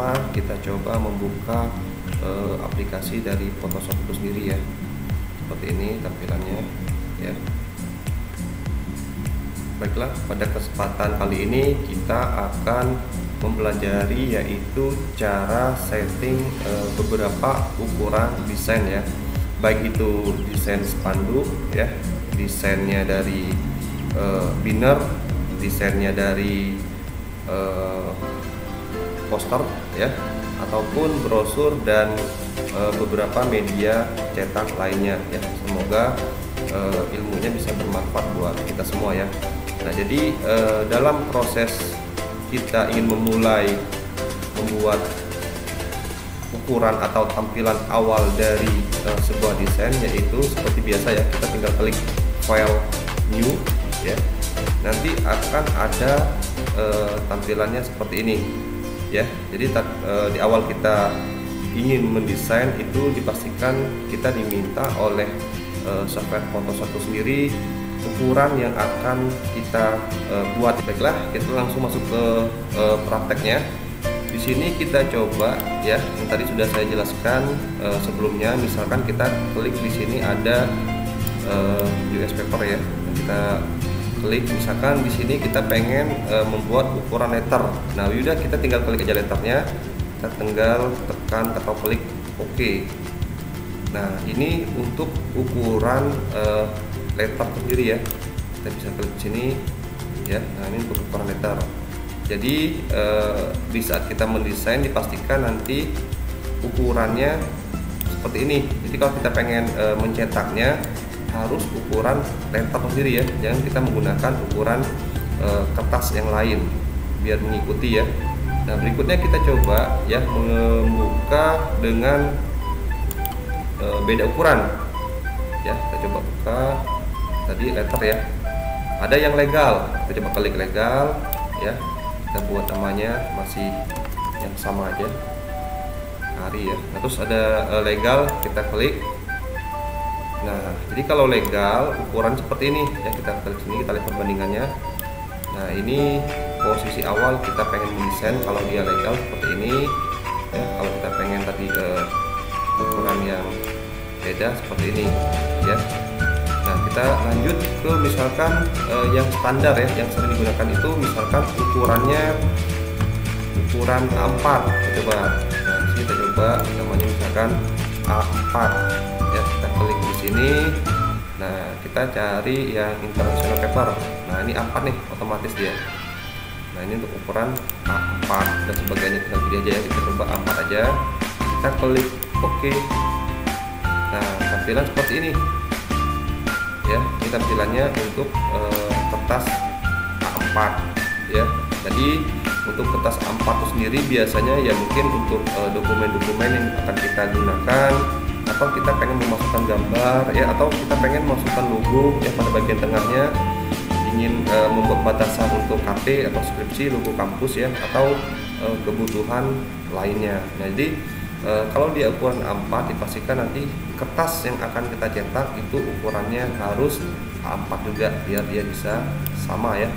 pertama kita coba membuka aplikasi dari Photoshop itu sendiri ya. Seperti ini tampilannya ya. Baiklah, pada kesempatan kali ini kita akan mempelajari yaitu cara setting beberapa ukuran desain ya. Baik itu desain spanduk ya, desainnya dari banner, desainnya dari poster ya, ataupun brosur dan beberapa media cetak lainnya ya. Semoga ilmunya bisa bermanfaat buat kita semua ya. Nah, jadi dalam proses kita ingin memulai membuat ukuran atau tampilan awal dari sebuah desain, yaitu seperti biasa ya, kita tinggal klik file new ya. Nanti akan ada tampilannya seperti ini ya. Jadi di awal kita ingin mendesain itu dipastikan kita diminta oleh software Photoshop itu sendiri ukuran yang akan kita buat. Baiklah, kita langsung masuk ke prakteknya. Di sini kita coba ya, yang tadi sudah saya jelaskan sebelumnya. Misalkan kita klik di sini ada US paper ya. Kita klik, misalkan di sini kita pengen membuat ukuran letter. Nah, udah kita tinggal klik aja letternya. Kita tinggal tekan atau klik OK. Nah, ini untuk ukuran letter sendiri ya. Kita bisa klik sini ya. Nah, ini untuk ukuran letter. Jadi di saat kita mendesain dipastikan nanti ukurannya seperti ini. Jadi kalau kita pengen mencetaknya harus ukuran letter sendiri ya. Jangan kita menggunakan ukuran kertas yang lain biar mengikuti ya. Nah, berikutnya kita coba ya membuka dengan beda ukuran ya. Kita coba buka tadi letter ya, ada yang legal, kita coba klik legal ya. Kita buat namanya masih yang sama aja, hari ya. Nah, terus ada legal, kita klik. Nah, jadi kalau legal ukuran seperti ini ya, kita klik sini, kita lihat perbandingannya. Nah, ini posisi awal kita pengen mendesain kalau dia legal seperti ini ya. Kalau kita pengen tadi ukuran yang beda seperti ini ya. Nah, kita lanjut ke misalkan yang standar ya, yang sering digunakan itu misalkan ukurannya ukuran A4. Kita coba, nah, kita coba namanya misalkan A4 ya. Kita klik di sini. Nah, kita cari yang international paper. Nah, ini A4 nih, otomatis dia. Nah, ini untuk ukuran A4 dan sebagainya, kita pilih aja ya. Kita coba A4 aja. Kita klik OK. Nah, tampilan seperti ini ya. Ini tampilannya untuk kertas A4 ya. Jadi untuk kertas A4 itu sendiri biasanya ya mungkin untuk dokumen-dokumen yang akan kita gunakan, atau kita pengen memasukkan gambar ya, atau kita pengen memasukkan logo ya pada bagian tengahnya, ingin membuat batasan untuk KP atau skripsi, logo kampus ya, atau kebutuhan lainnya. Nah, jadi kalau di ukuran A4 dipastikan nanti kertas yang akan kita cetak itu ukurannya harus A4 juga biar dia bisa sama ya.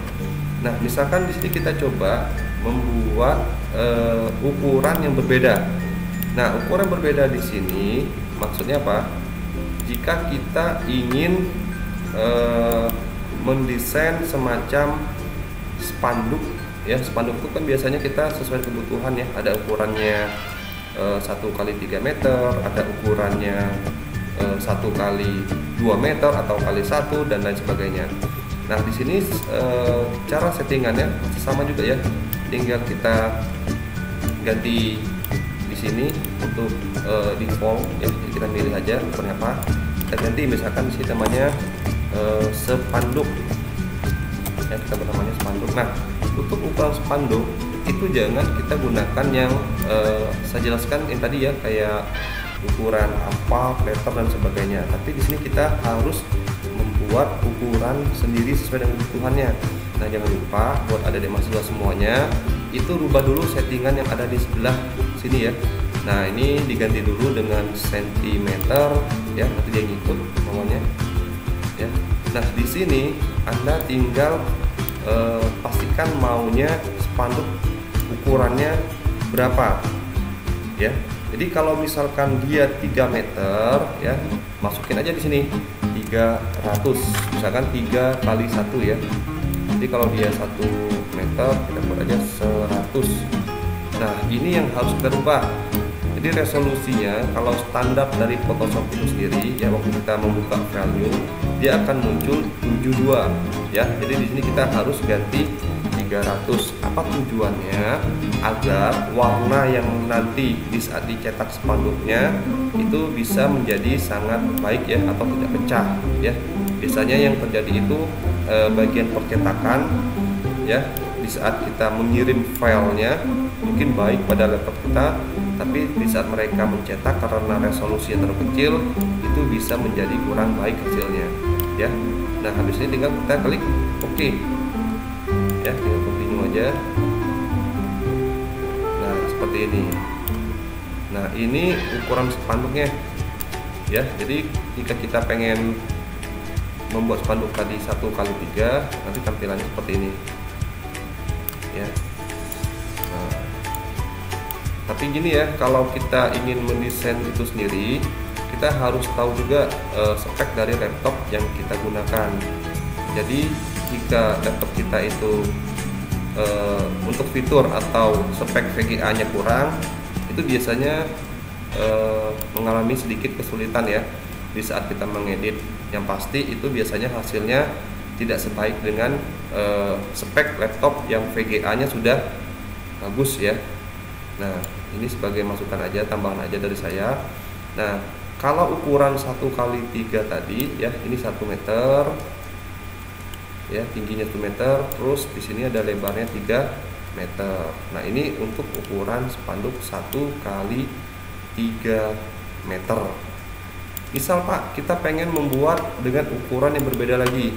Nah, misalkan di sini kita coba membuat ukuran yang berbeda. Nah, ukuran berbeda di sini maksudnya apa? Jika kita ingin mendesain semacam spanduk ya, spanduk itu kan biasanya kita sesuai kebutuhan ya. Ada ukurannya 1 kali 3 meter, ada ukurannya 1 kali 2 meter atau kali 1 dan lain sebagainya. Nah, di sini cara settingannya masih sama juga ya. Tinggal kita ganti di sini untuk default ya. Jadi kita pilih aja ukurannya apa. Kita ganti misalkan di sini namanya spanduk ya, kita bernamanya spanduk. Nah, untuk ukuran spanduk itu jangan kita gunakan yang saya jelaskan yang tadi ya, kayak ukuran apa, letter dan sebagainya. Tapi di sini kita harus membuat ukuran sendiri sesuai dengan kebutuhannya. Nah, jangan lupa buat adik-adik mahasiswa semuanya itu rubah dulu settingan yang ada di sebelah sini ya. Nah, ini diganti dulu dengan sentimeter ya, nanti dia ngikut namanya ya. Nah, di sini Anda tinggal pastikan maunya spanduk ukurannya berapa ya. Jadi kalau misalkan dia 3 meter ya, masukin aja di sini 300, misalkan 3 kali 1 ya. Jadi kalau dia 1 meter kita buat aja 100. Nah ini yang harus kita rubah. Jadi resolusinya kalau standar dari Photoshop itu sendiri ya, waktu kita membuka value dia akan muncul 72 ya. Jadi di sini kita harus ganti 300. Apa tujuannya? Agar warna yang nanti di saat dicetak spanduknya itu bisa menjadi sangat baik ya, atau tidak pecah ya. Biasanya yang terjadi itu bagian percetakan ya, di saat kita mengirim filenya mungkin baik pada laptop kita, tapi di saat mereka mencetak karena resolusi yang terlalu kecil itu bisa menjadi kurang baik hasilnya ya. Nah habis ini tinggal kita klik OK ya, tinggal continue aja. Nah seperti ini. Nah ini ukuran spanduknya ya. Jadi jika kita pengen membuat spanduk tadi 1 kali 3, nanti tampilannya seperti ini ya. Nah, tapi gini ya, kalau kita ingin mendesain itu sendiri, kita harus tahu juga spek dari laptop yang kita gunakan. Jadi jika laptop kita itu untuk fitur atau spek VGA nya kurang, itu biasanya mengalami sedikit kesulitan ya di saat kita mengedit. Yang pasti itu biasanya hasilnya tidak sebaik dengan spek laptop yang VGA nya sudah bagus ya. Nah ini sebagai masukan aja, tambahan aja dari saya. Nah kalau ukuran 1 kali 3 tadi ya, ini 1 meter ya, tingginya 1 meter, terus di sini ada lebarnya 3 meter. Nah ini untuk ukuran spanduk 1 kali 3 meter. Misal Pak, kita pengen membuat dengan ukuran yang berbeda lagi,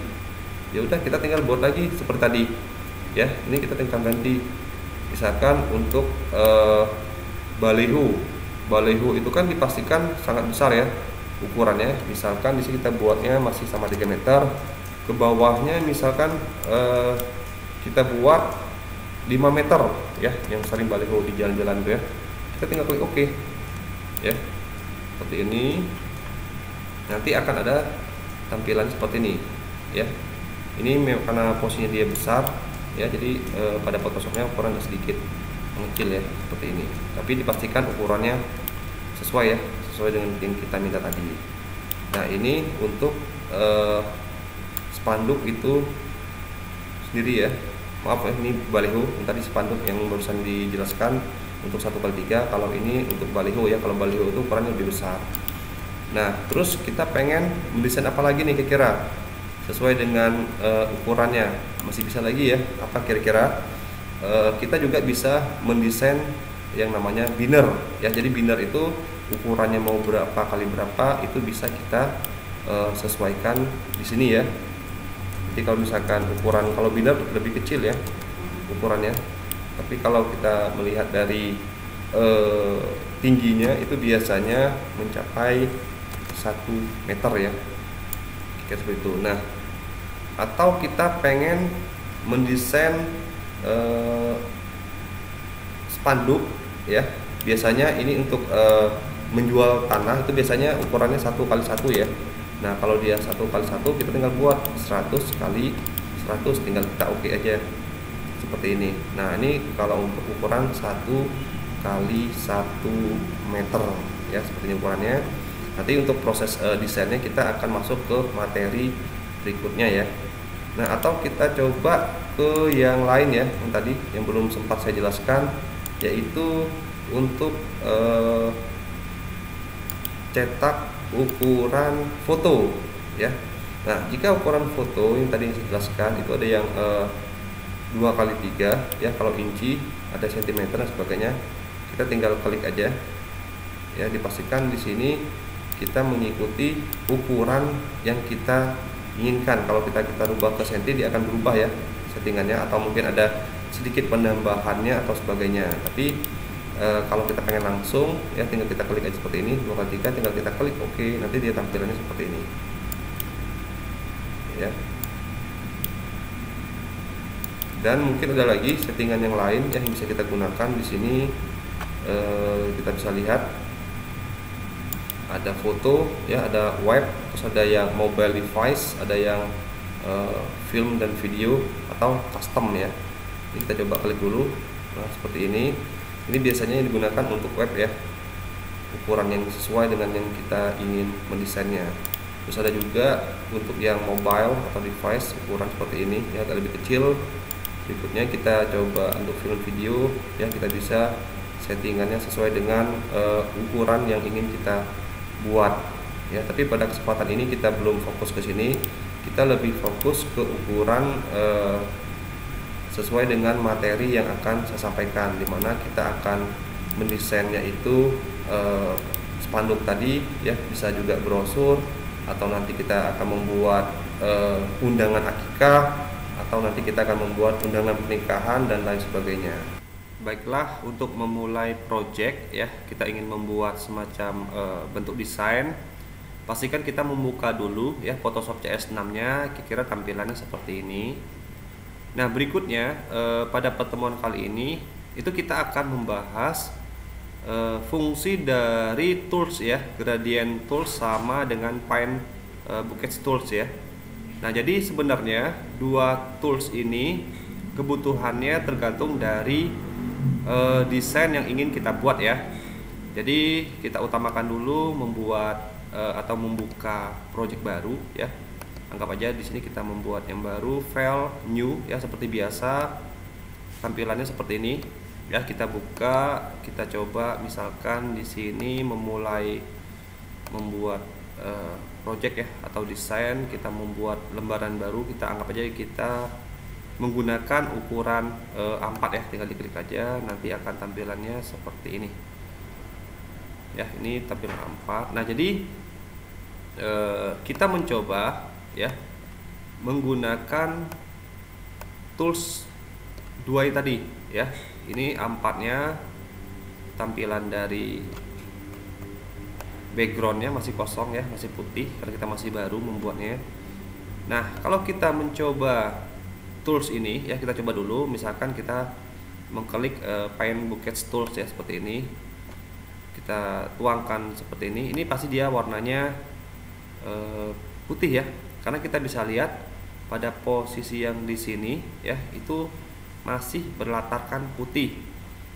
ya udah kita tinggal buat lagi seperti tadi ya. Ini kita tinggal ganti, misalkan untuk balehu itu kan dipastikan sangat besar ya ukurannya. Misalkan di sini kita buatnya masih sama 3 meter, ke bawahnya misalkan kita buat 5 meter ya, yang sering balehu di jalan-jalan itu ya. Kita tinggal klik OK ya, seperti ini. Nanti akan ada tampilan seperti ini ya. Ini karena posisinya dia besar ya, jadi pada Photoshopnya ukuran sedikit mengecil ya, seperti ini. Tapi dipastikan ukurannya sesuai ya, sesuai dengan yang kita minta tadi. Nah ini untuk spanduk itu sendiri ya. Maaf ya, ini baliho. Tadi spanduk yang barusan dijelaskan untuk 1 kali 3. Kalau ini untuk baliho ya. Kalau baliho itu ukurannya lebih besar. Nah terus kita pengen mendesain apa lagi nih kira-kira sesuai dengan ukurannya, masih bisa lagi ya. Apa kira-kira? Kita juga bisa mendesain yang namanya binner ya. Jadi binner itu ukurannya mau berapa kali berapa itu bisa kita sesuaikan di sini ya. Jadi kalau misalkan ukuran, kalau binner lebih kecil ya ukurannya, tapi kalau kita melihat dari tingginya itu biasanya mencapai 1 meter ya, kayak seperti itu. Nah atau kita pengen mendesain spanduk ya, biasanya ini untuk menjual tanah itu biasanya ukurannya 1 kali 1 ya. Nah kalau dia 1 kali 1 kita tinggal buat 100 kali 100, tinggal kita OK aja seperti ini. Nah ini kalau untuk ukuran 1 kali 1 meter ya, seperti ini ukurannya. Nanti untuk proses desainnya kita akan masuk ke materi berikutnya ya. Nah atau kita coba ke yang lain ya, yang tadi yang belum sempat saya jelaskan, yaitu untuk cetak ukuran foto ya. Nah jika ukuran foto yang tadi saya jelaskan itu ada yang 2 kali 3 ya, kalau inci, ada sentimeter dan sebagainya. Kita tinggal klik aja ya, dipastikan di sini kita mengikuti ukuran yang kita inginkan. Kalau kita rubah ke senti, dia akan berubah ya settingannya, atau mungkin ada sedikit penambahannya atau sebagainya. Tapi kalau kita pengen langsung ya, tinggal kita klik aja seperti ini 2 kali 3, tinggal kita klik OK, nanti dia tampilannya seperti ini ya. Dan mungkin ada lagi settingan yang lain yang bisa kita gunakan di sini. kita bisa lihat ada foto ya, ada web, terus ada yang mobile device, ada yang film dan video atau custom ya. Ini kita coba klik dulu. Nah, seperti ini biasanya digunakan untuk web ya, ukuran yang sesuai dengan yang kita ingin mendesainnya. Terus ada juga untuk yang mobile atau device, ukuran seperti ini ya, agak lebih kecil. Berikutnya kita coba untuk film video ya, kita bisa settingannya sesuai dengan ukuran yang ingin kita buat ya. Tapi pada kesempatan ini kita belum fokus ke sini, kita lebih fokus ke ukuran sesuai dengan materi yang akan saya sampaikan, dimana kita akan mendesainnya itu spanduk tadi ya, bisa juga brosur, atau nanti kita akan membuat undangan akikah, atau nanti kita akan membuat undangan pernikahan dan lain sebagainya. Baiklah, untuk memulai project ya, kita ingin membuat semacam bentuk desain. Pastikan kita membuka dulu ya Photoshop CS6 nya, kira-kira tampilannya seperti ini. Nah, berikutnya pada pertemuan kali ini itu kita akan membahas fungsi dari tools ya, gradient tools sama dengan paint bucket tools ya. Nah, jadi sebenarnya dua tools ini kebutuhannya tergantung dari desain yang ingin kita buat ya. Jadi kita utamakan dulu membuat atau membuka project baru ya. Anggap aja di sini kita membuat yang baru, file new ya, seperti biasa. Tampilannya seperti ini ya. Kita buka, kita coba misalkan di sini memulai membuat project ya, atau desain. Kita membuat lembaran baru, kita anggap aja kita menggunakan ukuran A4 ya, tinggal diklik aja, nanti akan tampilannya seperti ini ya. Ini tampilan A4. Nah, jadi kita mencoba ya menggunakan tools dua tadi ya. Ini A4 nya, tampilan dari backgroundnya masih kosong ya, masih putih karena kita masih baru membuatnya. Nah, kalau kita mencoba tools ini ya, kita coba dulu, misalkan kita mengklik paint bucket tools ya, seperti ini. Kita tuangkan seperti ini. Ini pasti dia warnanya putih ya, karena kita bisa lihat pada posisi yang di sini ya, itu masih berlatarkan putih.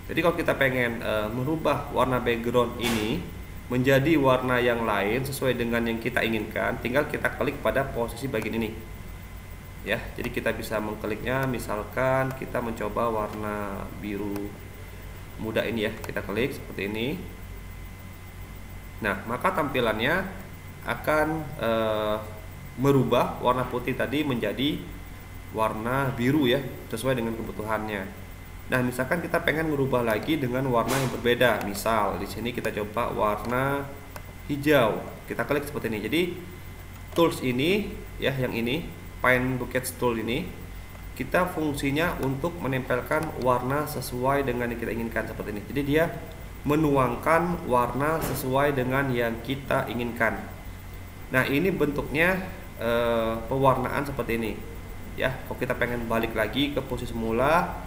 Jadi kalau kita pengen merubah warna background ini menjadi warna yang lain sesuai dengan yang kita inginkan, tinggal kita klik pada posisi bagian ini ya. Jadi kita bisa mengkliknya, misalkan kita mencoba warna biru muda ini ya, kita klik seperti ini. Nah, maka tampilannya akan merubah warna putih tadi menjadi warna biru ya, sesuai dengan kebutuhannya. Nah, misalkan kita pengen merubah lagi dengan warna yang berbeda, misal di sini kita coba warna hijau, kita klik seperti ini. Jadi tools ini ya, yang ini paint bucket tool ini, kita fungsinya untuk menempelkan warna sesuai dengan yang kita inginkan seperti ini. Jadi dia menuangkan warna sesuai dengan yang kita inginkan. Nah, ini bentuknya pewarnaan seperti ini ya. Kalau kita pengen balik lagi ke posisi semula,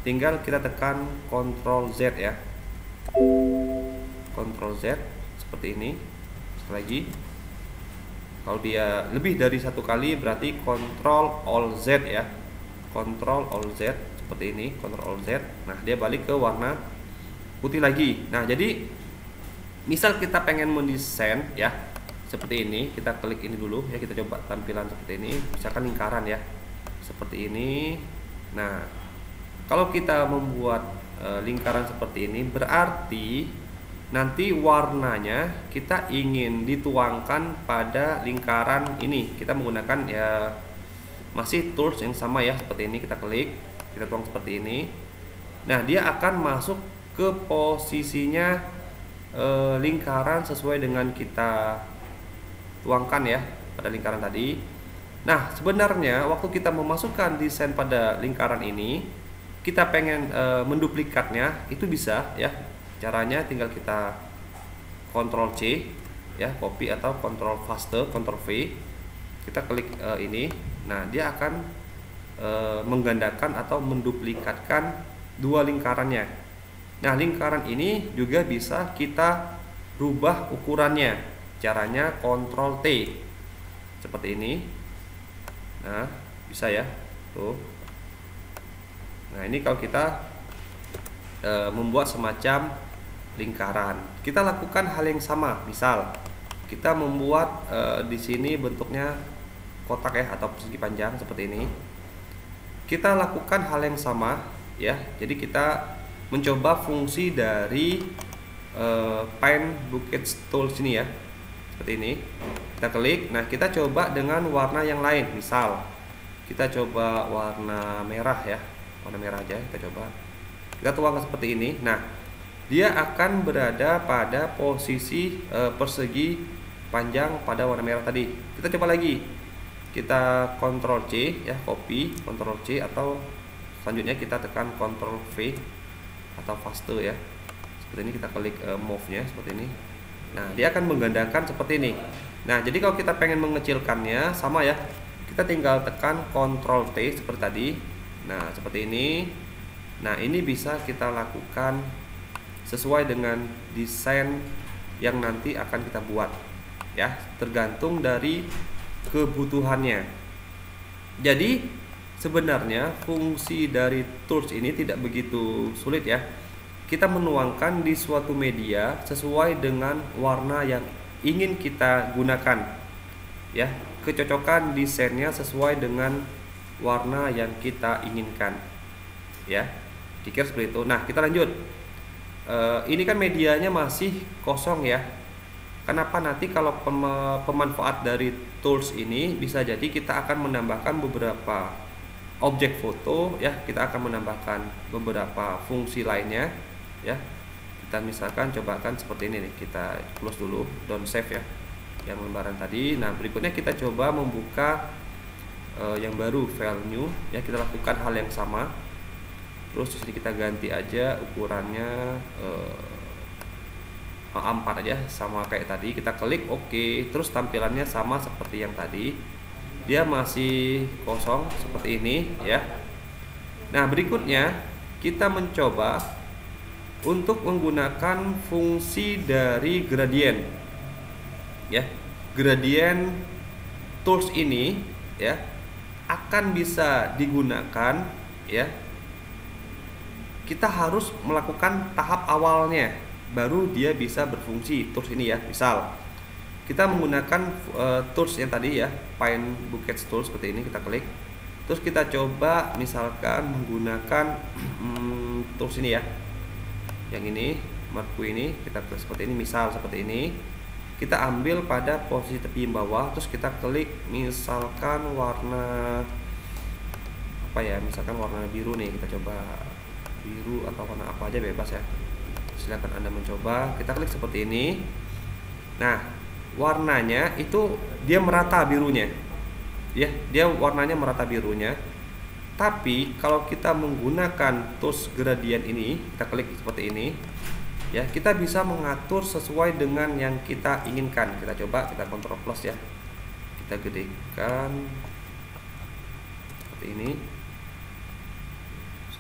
tinggal kita tekan Ctrl Z ya, Ctrl Z seperti ini. Sekali lagi, kalau dia lebih dari satu kali berarti Ctrl Alt Z ya, Ctrl Alt Z seperti ini, Ctrl Alt Z. Nah, dia balik ke warna putih lagi. Nah, jadi misal kita pengen mendesain ya seperti ini, kita klik ini dulu ya, kita coba tampilan seperti ini, misalkan lingkaran ya, seperti ini. Nah, kalau kita membuat lingkaran seperti ini, berarti nanti warnanya kita ingin dituangkan pada lingkaran ini. Kita menggunakan ya masih tools yang sama ya, seperti ini. Kita klik, kita tuang seperti ini. Nah, dia akan masuk ke posisinya lingkaran sesuai dengan kita tuangkan ya pada lingkaran tadi. Nah, sebenarnya waktu kita memasukkan desain pada lingkaran ini, kita pengen menduplikatnya, itu bisa ya. Caranya tinggal kita Ctrl C ya, copy, atau Ctrl paste, Ctrl V. Kita klik ini. Nah, dia akan menggandakan atau menduplikatkan dua lingkarannya. Nah, lingkaran ini juga bisa kita rubah ukurannya. Caranya Ctrl T seperti ini. Nah, bisa ya, tuh. Nah, ini kalau kita membuat semacam lingkaran, kita lakukan hal yang sama. Misal kita membuat di sini bentuknya kotak ya, atau persegi panjang seperti ini. Kita lakukan hal yang sama ya. Jadi kita mencoba fungsi dari Paint Bucket Tools ini ya, seperti ini. Kita klik. Nah, kita coba dengan warna yang lain. Misal kita coba warna merah ya, warna merah aja kita coba. Kita tuangkan seperti ini. Nah, dia akan berada pada posisi persegi panjang pada warna merah tadi. Kita coba lagi. Kita Ctrl C ya, copy, Ctrl C, atau selanjutnya kita tekan Ctrl V atau paste ya. Seperti ini, kita klik move-nya seperti ini. Nah, dia akan menggandakan seperti ini. Nah, jadi kalau kita pengen mengecilkannya sama ya, kita tinggal tekan Ctrl T seperti tadi. Nah, seperti ini. Nah, ini bisa kita lakukan sesuai dengan desain yang nanti akan kita buat ya, tergantung dari kebutuhannya. Jadi sebenarnya fungsi dari tools ini tidak begitu sulit ya. Kita menuangkan di suatu media sesuai dengan warna yang ingin kita gunakan ya, kecocokan desainnya sesuai dengan warna yang kita inginkan ya. Dikira seperti itu. Nah, kita lanjut. Ini kan medianya masih kosong ya. Kenapa? Nanti kalau pemanfaat dari tools ini bisa jadi kita akan menambahkan beberapa objek foto ya, kita akan menambahkan beberapa fungsi lainnya ya. Kita misalkan cobakan seperti ini nih, kita close dulu, don't save ya yang lembaran tadi. Nah, berikutnya kita coba membuka yang baru, file new ya. Kita lakukan hal yang sama. Terus di sini kita ganti aja ukurannya A4 aja, sama kayak tadi. Kita klik OK. Terus tampilannya sama seperti yang tadi. Dia masih kosong seperti ini ya. Nah, berikutnya kita mencoba untuk menggunakan fungsi dari gradient ya. Gradient tools ini ya akan bisa digunakan ya. Kita harus melakukan tahap awalnya, baru dia bisa berfungsi tools ini ya. Misal kita menggunakan tools yang tadi ya, Paint Bucket Tools seperti ini, kita klik. Terus kita coba misalkan menggunakan tools ini ya, yang ini, marku ini, kita klik seperti ini. Misal seperti ini, kita ambil pada posisi tepi bawah, terus kita klik misalkan warna apa ya, misalkan warna biru nih. Kita coba biru atau warna apa aja bebas ya, silakan Anda mencoba. Kita klik seperti ini. Nah, warnanya itu dia merata birunya ya, dia warnanya merata birunya. Tapi kalau kita menggunakan tools gradient ini, kita klik seperti ini ya, kita bisa mengatur sesuai dengan yang kita inginkan. Kita coba, kita Ctrl plus ya, kita gedekan seperti ini.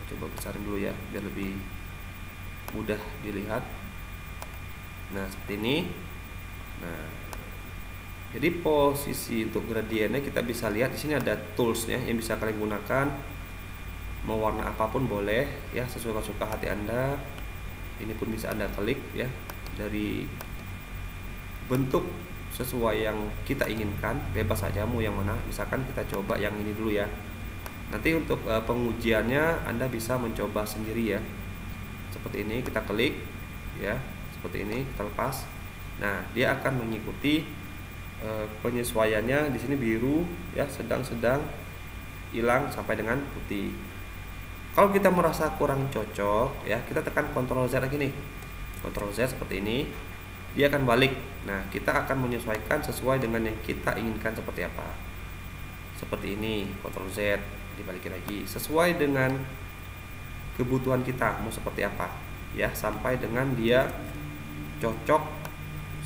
Coba besarin dulu ya biar lebih mudah dilihat. Nah, seperti ini. Nah, jadi posisi untuk gradiennya kita bisa lihat di sini ada toolsnya yang bisa kalian gunakan. Mau warna apapun boleh ya, sesuai suka hati Anda. Ini pun bisa Anda klik ya, dari bentuk sesuai yang kita inginkan, bebas saja mau yang mana. Misalkan kita coba yang ini dulu ya. Nanti untuk pengujiannya Anda bisa mencoba sendiri ya. Seperti ini, kita klik ya, seperti ini, kita lepas. Nah, dia akan mengikuti penyesuaiannya. Di sini biru ya, sedang-sedang, hilang sampai dengan putih. Kalau kita merasa kurang cocok ya, kita tekan Ctrl Z lagi nih. Ctrl Z seperti ini, dia akan balik. Nah, kita akan menyesuaikan sesuai dengan yang kita inginkan seperti apa. Seperti ini, Ctrl Z, dibalikin lagi sesuai dengan kebutuhan kita mau seperti apa ya, sampai dengan dia cocok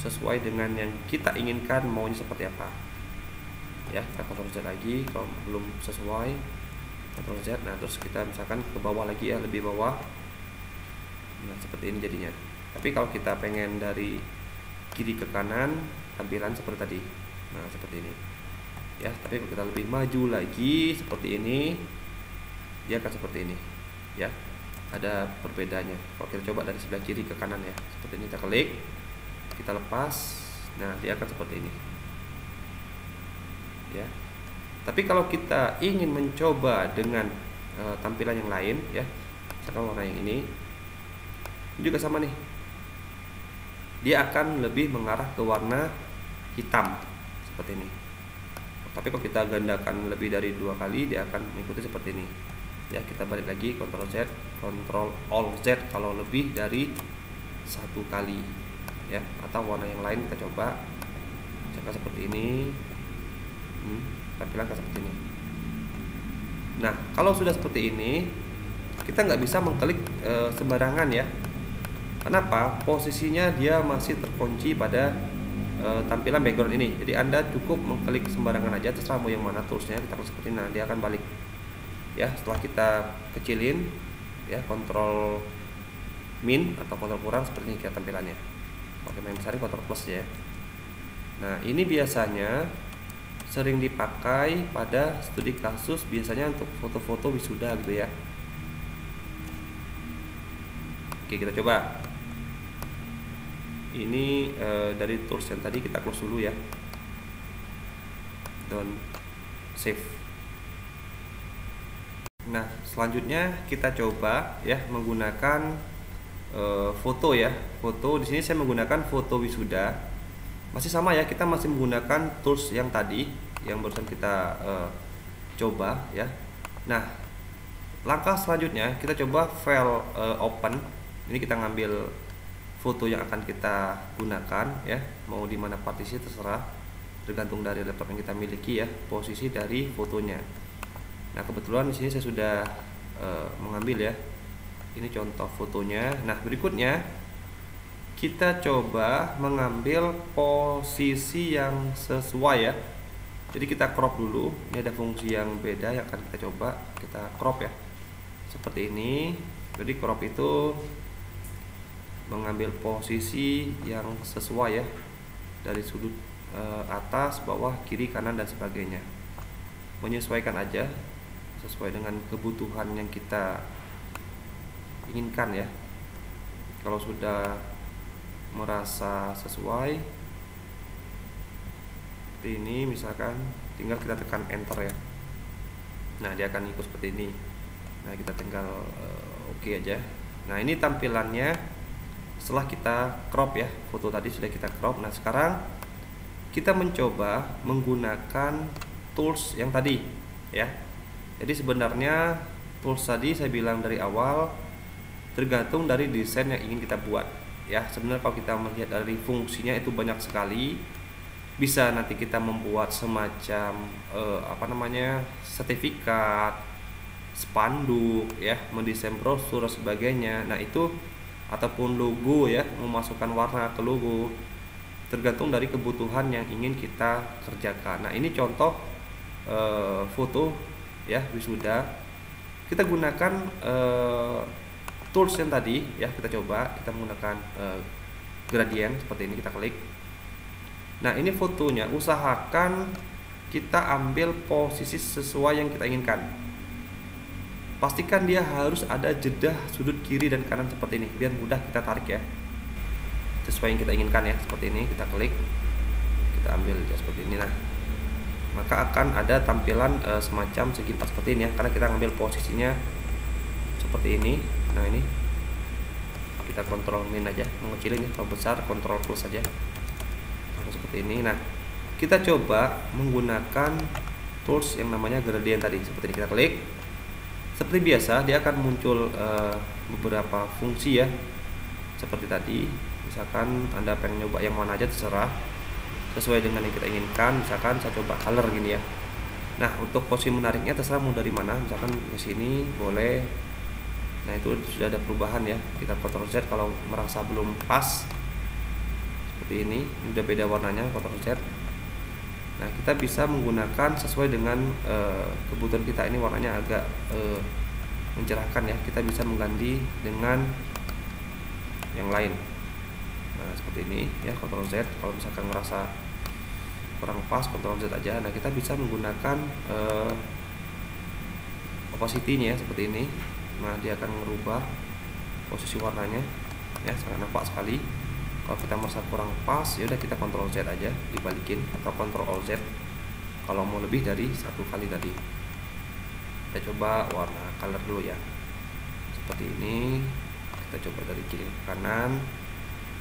sesuai dengan yang kita inginkan maunya seperti apa ya. Kita Ctrl Z lagi kalau belum sesuai, Ctrl Z. Nah, terus kita misalkan ke bawah lagi ya, lebih bawah. Nah, seperti ini jadinya. Tapi kalau kita pengen dari kiri ke kanan, tampilan seperti tadi. Nah, seperti ini. Ya, tapi kalau kita lebih maju lagi seperti ini, dia akan seperti ini. Ya. Ada perbedaannya. Kalau kita coba dari sebelah kiri ke kanan ya, seperti ini, kita klik, kita lepas, nah dia akan seperti ini. Ya. Tapi kalau kita ingin mencoba dengan tampilan yang lain ya, misalkan warna yang ini juga sama nih, dia akan lebih mengarah ke warna hitam seperti ini. Tapi kalau kita gandakan lebih dari 2 kali, dia akan mengikuti seperti ini. Ya, kita balik lagi, Ctrl Z, Ctrl Alt Z kalau lebih dari 1 kali ya. Atau warna yang lain kita coba, misalkan seperti ini, tampilan seperti ini. Nah, kalau sudah seperti ini, kita nggak bisa mengklik sembarangan ya. Kenapa? Posisinya dia masih terkunci pada tampilan background ini. Jadi Anda cukup mengklik sembarangan aja, terserah mau yang mana toolsnya, kita klik seperti ini, nah dia akan balik. Ya, setelah kita kecilin ya, kontrol min atau kontrol kurang, seperti ini kayak tampilannya. Oke, main besarin kontrol plus ya. Nah, ini biasanya sering dipakai pada studi kasus, biasanya untuk foto-foto wisuda gitu ya. Oke, kita coba. Ini dari tools yang tadi kita close dulu ya, dan save. Nah, selanjutnya kita coba ya menggunakan foto ya. Foto di sini saya menggunakan foto wisuda. Masih sama ya, kita masih menggunakan tools yang tadi yang barusan kita coba ya. Nah, langkah selanjutnya kita coba file open. Ini kita ngambil foto yang akan kita gunakan ya. Mau di mana partisi terserah, tergantung dari laptop yang kita miliki ya, posisi dari fotonya. Nah, kebetulan di sini saya sudah mengambil ya. Ini contoh fotonya. Nah, berikutnya kita coba mengambil posisi yang sesuai ya. Jadi kita crop dulu. Ini ada fungsi yang beda yang akan kita coba. Kita crop ya, seperti ini. Jadi crop itu mengambil posisi yang sesuai ya, dari sudut atas, bawah, kiri, kanan dan sebagainya. Menyesuaikan aja sesuai dengan kebutuhan yang kita inginkan ya. Kalau sudah merasa sesuai seperti ini, misalkan tinggal kita tekan enter ya. Nah, dia akan ikut seperti ini. Nah, kita tinggal oke aja. Nah, ini tampilannya setelah kita crop ya. Foto tadi sudah kita crop. Nah, sekarang kita mencoba menggunakan tools yang tadi ya. Jadi sebenarnya tools tadi saya bilang dari awal tergantung dari desain yang ingin kita buat ya. Sebenarnya kalau kita melihat dari fungsinya itu banyak sekali. Bisa nanti kita membuat semacam sertifikat, spanduk ya, mendesain brosur dan sebagainya. Nah, itu ataupun logo ya, memasukkan warna ke logo, tergantung dari kebutuhan yang ingin kita kerjakan. Nah, ini contoh foto ya wisuda. Kita gunakan tools yang tadi ya, kita coba, kita menggunakan gradient seperti ini, kita klik. Nah, ini fotonya, usahakan kita ambil posisi sesuai yang kita inginkan. Pastikan dia harus ada jeda sudut kiri dan kanan seperti ini, biar mudah kita tarik ya, sesuai yang kita inginkan ya. Seperti ini, kita klik, kita ambil ya seperti ini. Nah, maka akan ada tampilan semacam segi empat seperti ini ya, karena kita ngambil posisinya seperti ini. Nah, ini kita kontrol min aja, mengecilin ya. Kalau besar kontrol plus saja, seperti ini. Nah, kita coba menggunakan tools yang namanya gradient tadi. Seperti ini, kita klik. Seperti biasa dia akan muncul beberapa fungsi ya, seperti tadi. Misalkan Anda pengen nyoba yang mana aja terserah, sesuai dengan yang kita inginkan. Misalkan saya coba color gini ya. Nah, untuk posisi menariknya terserah mau dari mana, misalkan ke sini boleh. Nah, itu sudah ada perubahan ya. Kita Ctrl Z kalau merasa belum pas. Seperti ini udah beda warnanya, Ctrl Z. Nah, kita bisa menggunakan sesuai dengan kebutuhan kita. Ini warnanya agak mencerahkan ya. Kita bisa mengganti dengan yang lain. Nah seperti ini ya, Ctrl Z. Kalau misalkan ngerasa kurang pas, Ctrl Z aja. Nah kita bisa menggunakan opacity-nya ya, seperti ini. Nah dia akan merubah posisi warnanya ya, sangat nampak sekali. Kalau kita merasa kurang pas, ya udah kita Ctrl Z aja, dibalikin, atau Ctrl Z kalau mau lebih dari satu kali tadi. Kita coba warna color dulu ya, seperti ini. Kita coba dari kiri ke kanan,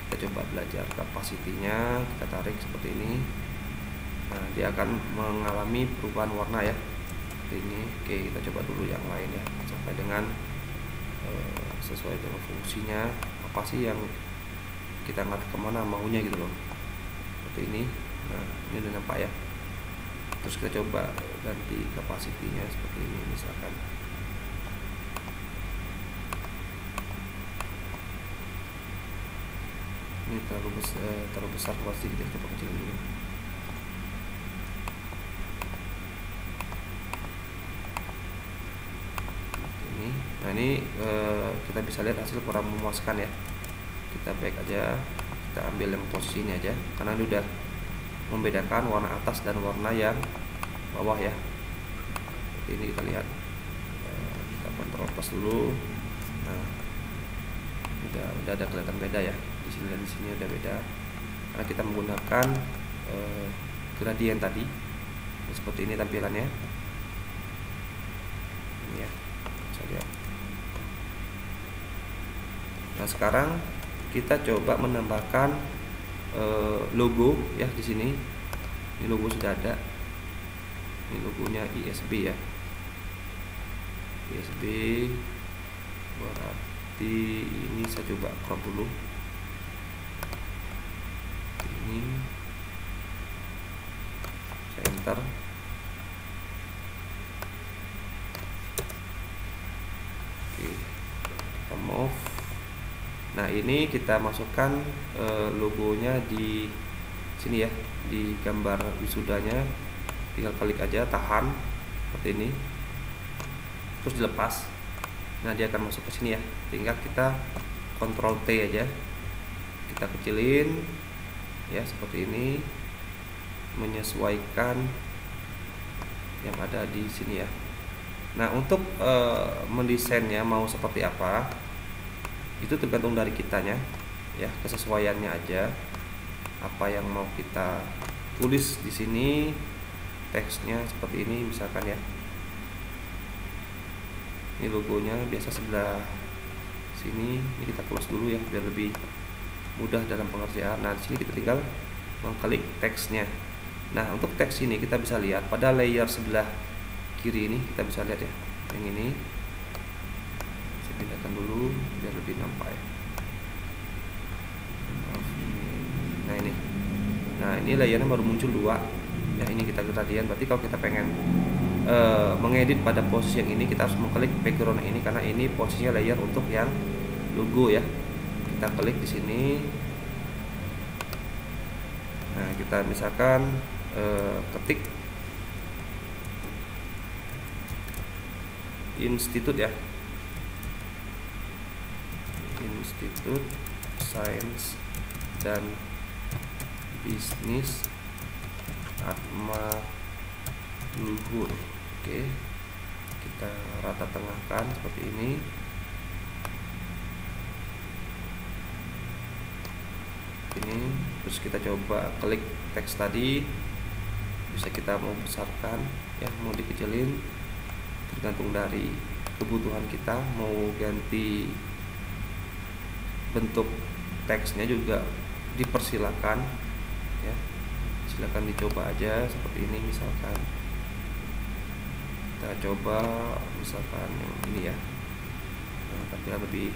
kita coba belajar kapasitinya, kita tarik seperti ini. Nah dia akan mengalami perubahan warna ya, seperti ini. Oke, kita coba dulu yang lain ya, sampai dengan sesuai dengan fungsinya, apa sih yang kita ngarah kemana maunya gitu loh, seperti ini. Nah ini udah nampak ya. Terus kita coba ganti kapasitinya seperti ini misalkan. Ini terlalu besar pasti, kita coba kecilin dulu. Ini, nah ini kita bisa lihat hasil kurang memuaskan ya. Kita back aja, kita ambil yang posisinya aja, karena ini udah membedakan warna atas dan warna yang bawah ya. Seperti ini kita lihat. Kita Ctrl plus dulu. Nah, udah ada kelihatan beda ya. Di sini dan di sini udah beda karena kita menggunakan gradient tadi. Seperti ini tampilannya. Ini ya, bisa lihat. Nah sekarang kita coba menambahkan logo ya di sini. Ini logo sudah ada. Ini logonya ISB ya. ISB berarti ini saya coba crop dulu. Ini saya enter. Oke, kita move. Nah ini kita masukkan logonya di sini ya, di gambar wisudanya. Tinggal klik aja, tahan seperti ini, terus dilepas. Nah dia akan masuk ke sini ya. Tinggal kita Ctrl T aja, kita kecilin ya seperti ini, menyesuaikan yang ada di sini ya. Nah untuk mendesainnya mau seperti apa itu tergantung dari kitanya ya, kesesuaiannya aja apa yang mau kita tulis di sini. Teksnya seperti ini misalkan ya. Ini logonya biasa sebelah sini. Ini kita close dulu ya biar lebih mudah dalam pengerjaan. Nah di sini kita tinggal mengklik teksnya. Nah untuk teks ini kita bisa lihat pada layer sebelah kiri ini, kita bisa lihat ya yang ini. Saya pindahkan dulu biar lebih nampak ya. Nah ini layernya baru muncul 2 ya, ini kita gradient. Berarti kalau kita pengen mengedit pada posisi yang ini, kita harus mengklik background ini, karena ini posisinya layer untuk yang logo ya. Kita klik di sini. Nah kita misalkan ketik Institut ya, Institut Sains dan Bisnis Atma Luhur. Oke, kita rata tengahkan seperti ini. Terus kita coba klik teks tadi, bisa kita mau besarkan ya, mau dikecilin, tergantung dari kebutuhan kita. Mau ganti bentuk teksnya juga dipersilakan ya, silakan dicoba aja seperti ini. Misalkan kita coba misalkan yang ini ya, nah, tapi lebih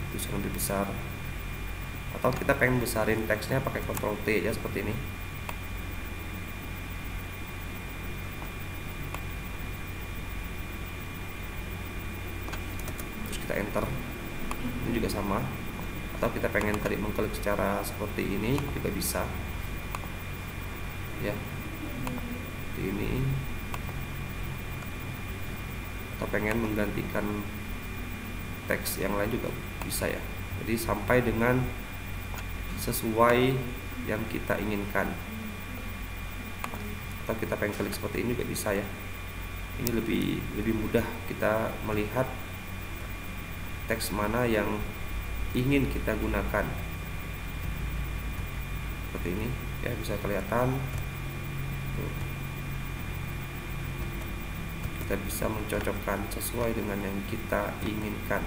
tulisan lebih besar, atau kita pengen besarin teksnya pakai Ctrl T aja seperti ini. Terus kita enter. Ini juga sama. Atau kita pengen tadi mengklik secara seperti ini juga bisa ya, seperti ini. Atau pengen menggantikan teks yang lain juga bisa ya. Jadi sampai dengan sesuai yang kita inginkan. Atau kita pengen klik seperti ini juga bisa ya. Ini lebih mudah kita melihat teks mana yang ingin kita gunakan. Seperti ini ya, bisa kelihatan. Kita bisa mencocokkan sesuai dengan yang kita inginkan.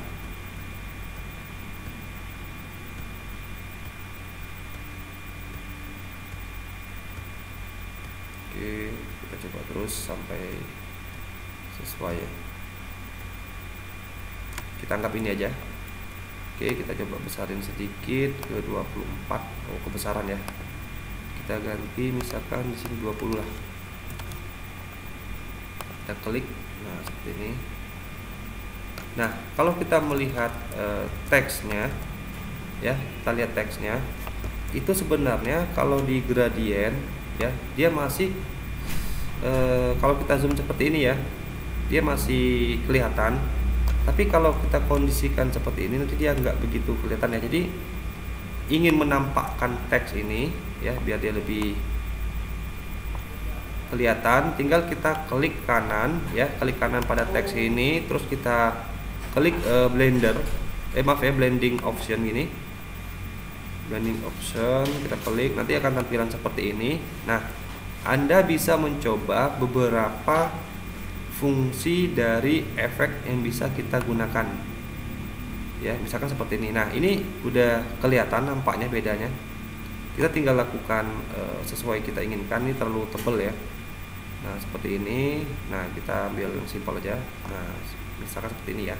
Oke, kita coba terus sampai sesuai ya. Kita anggap ini aja. Oke, kita coba besarin sedikit ke 24. Oh, kebesaran ya. Kita ganti misalkan di sini 20 lah. Kita klik. Nah, seperti ini. Nah, kalau kita melihat teksnya ya, kita lihat teksnya. Itu sebenarnya kalau di gradient ya, dia masih kalau kita zoom seperti ini ya, dia masih kelihatan. Tapi kalau kita kondisikan seperti ini, nanti dia nggak begitu kelihatan ya. Jadi ingin menampakkan teks ini ya, biar dia lebih kelihatan, tinggal kita klik kanan ya, klik kanan pada teks ini, terus kita klik blending option gini, blending option, kita klik, nanti akan tampilan seperti ini. Nah, Anda bisa mencoba beberapa fungsi dari efek yang bisa kita gunakan ya, misalkan seperti ini. Nah, ini udah kelihatan nampaknya bedanya. Kita tinggal lakukan sesuai kita inginkan. Ini terlalu tebal ya. Nah, seperti ini. Nah, kita ambil yang simpel aja. Nah, misalkan seperti ini ya.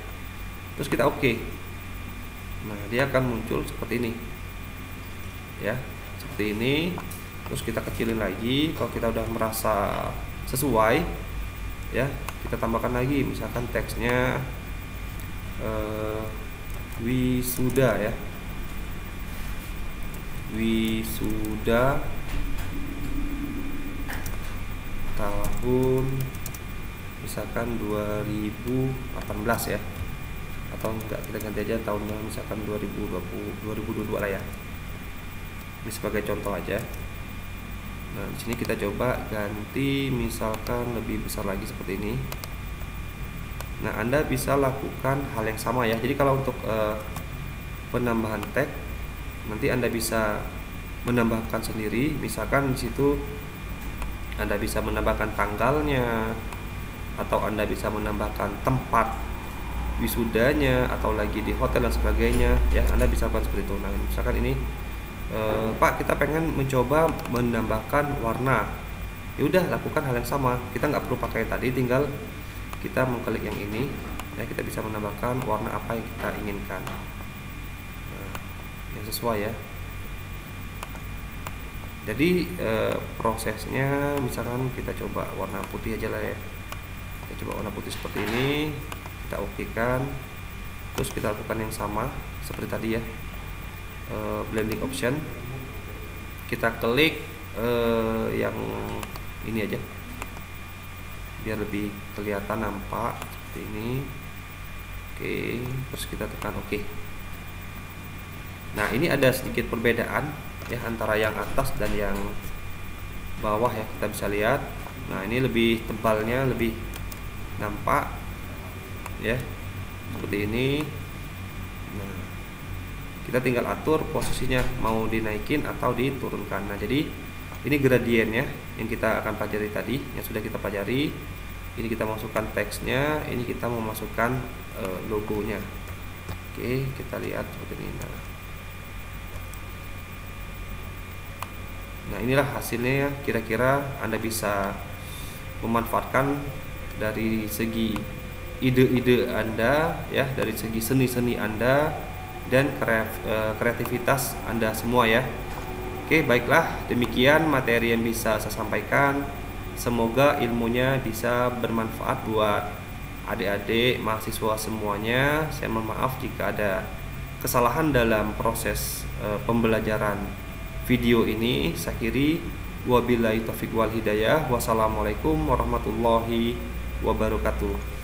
Terus kita oke. Nah, dia akan muncul seperti ini ya, seperti ini. Terus kita kecilin lagi. Kalau kita udah merasa sesuai ya, kita tambahkan lagi, misalkan teksnya wisuda ya, wisuda tahun misalkan 2018 ya, atau enggak, kita ganti aja tahunnya misalkan 2022 lah ya. Ini sebagai contoh aja. Nah, di sini kita coba ganti misalkan lebih besar lagi seperti ini. Nah, Anda bisa lakukan hal yang sama ya. Jadi kalau untuk penambahan teks, nanti Anda bisa menambahkan sendiri. Misalkan di situ Anda bisa menambahkan tanggalnya, atau Anda bisa menambahkan tempat wisudanya, atau lagi di hotel dan sebagainya ya. Anda bisa lakukan seperti itu. Nah, misalkan ini Pak, kita pengen mencoba menambahkan warna. Ya udah, lakukan hal yang sama. Kita nggak perlu pakai tadi, tinggal kita mengklik yang ini ya, kita bisa menambahkan warna apa yang kita inginkan. Nah, yang sesuai ya. Jadi prosesnya misalkan kita coba warna putih aja lah ya. Kita coba warna putih seperti ini, kita oke kan. Terus kita lakukan yang sama seperti tadi ya. Blending option, kita klik yang ini aja biar lebih kelihatan nampak seperti ini. Oke, terus kita tekan oke. Nah, ini ada sedikit perbedaan ya antara yang atas dan yang bawah ya, kita bisa lihat. Nah, ini lebih tebalnya, lebih nampak ya, seperti ini. Nah, kita tinggal atur posisinya, mau dinaikin atau diturunkan. Nah, jadi ini gradiennya yang kita akan pelajari tadi, yang sudah kita pelajari. Ini kita masukkan teksnya, ini kita mau masukkan logonya. Oke, kita lihat seperti ini. Nah, inilah hasilnya ya. Kira-kira Anda bisa memanfaatkan dari segi ide-ide Anda ya, dari segi seni-seni Anda dan kreativitas Anda semua ya. Oke, baiklah, demikian materi yang bisa saya sampaikan. Semoga ilmunya bisa bermanfaat buat adik-adik mahasiswa semuanya. Saya mohon maaf jika ada kesalahan dalam proses pembelajaran video ini. Saya akhiri, wabillahi taufiq wal hidayah. Wassalamualaikum warahmatullahi wabarakatuh.